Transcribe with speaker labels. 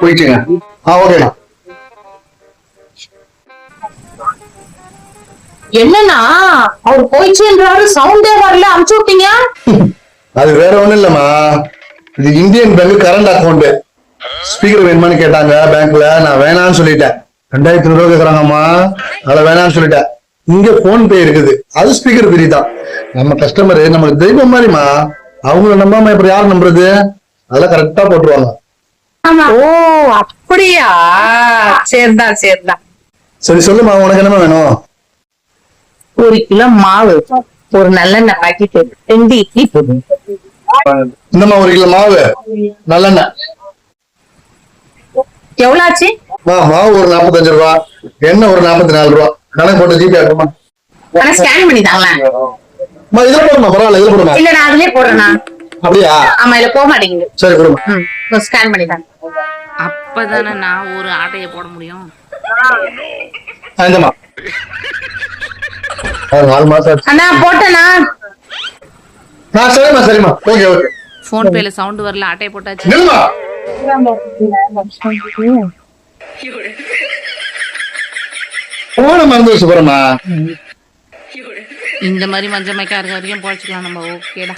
Speaker 1: போயிட்டுங்க. ஓகேண்ணா.
Speaker 2: என்னன்னா அவர் போயிடுச்சுன்றாரு, சவுண்டே வரல, அமுச்சு விட்டீங்க.
Speaker 1: அது வேற ஒண்ணும் இல்லம்மா, இது Indian bank current account. Speaker வேணுமான்னு கேட்டாங்க பேங்க்ல, நான் வேணாம்னு சொல்லிட்டேன். 2500 ரூபா கேக்குறாங்கம்மா, அதை வேணாம்னு சொல்லிட்டேன். இங்க போன் பே இருக்குது, அது ஸ்பீக்கர் ஃப்ரீ தான். நம்ம கஸ்டமர் நம்மளுக்கு தெய்வம் மாதிரிமா, அவங்கள நம்பாம இப்ப யார் நம்புறது? அதெல்லாம் கரெக்டா போட்டுருவாங்க.
Speaker 2: ஓ அப்படியா, சரிதான் சரிதான்.
Speaker 1: சரி சொல்லுமா, உனக்கு என்னமா வேணும்?
Speaker 2: 1 கிலோ மாவு, ஒரு நல்லெண்ணெய் பாக்கெட், 2 இட்லி போதும்.
Speaker 1: இந்தம்மா 1 கிலோ மாவு, நல்லெண்ணெய்.
Speaker 2: எவ்வளவு ஆச்சு?
Speaker 1: மாவு ஒரு 45 ரூபா, எண்ணெய் ஒரு 44 ரூபா. கணக்கு போட்டு ஜிபே ஆகுமா?
Speaker 2: ஆனா ஸ்கேன் பண்ணி தாங்களேன்.
Speaker 1: இதுல போடுமா, பரவாயில்ல, இதுல போடுமா.
Speaker 2: இல்ல நான் அதுலயே போடுறேன்னா.
Speaker 1: அப்படியா?
Speaker 2: ஆமா, இதுல போக மாட்டேங்குது.
Speaker 1: சரி கொடுமா.
Speaker 2: ஸ்கேன் பண்ணி தாங்க.
Speaker 3: அப்பதானே நான் ஒரு ஆட்டைய போட முடியும்.
Speaker 1: இந்தம்மா 4 மாசம் ஆச்சு.
Speaker 2: அண்ணா போட்டேனா?
Speaker 1: சரிம்மா சரிம்மா, ஓகே ஓகே.
Speaker 3: போன் பேல சவுண்ட் வரல, ஆட்டைய போட்டாச்சு.
Speaker 1: நில்லுமா. போன மறந்து வச்சு போறமா.
Speaker 3: இந்த மாதிரி மஞ்சள் மைக்கா இருக்க வரைக்கும் போச்சுக்கலாம் நம்ம. ஓகேடா.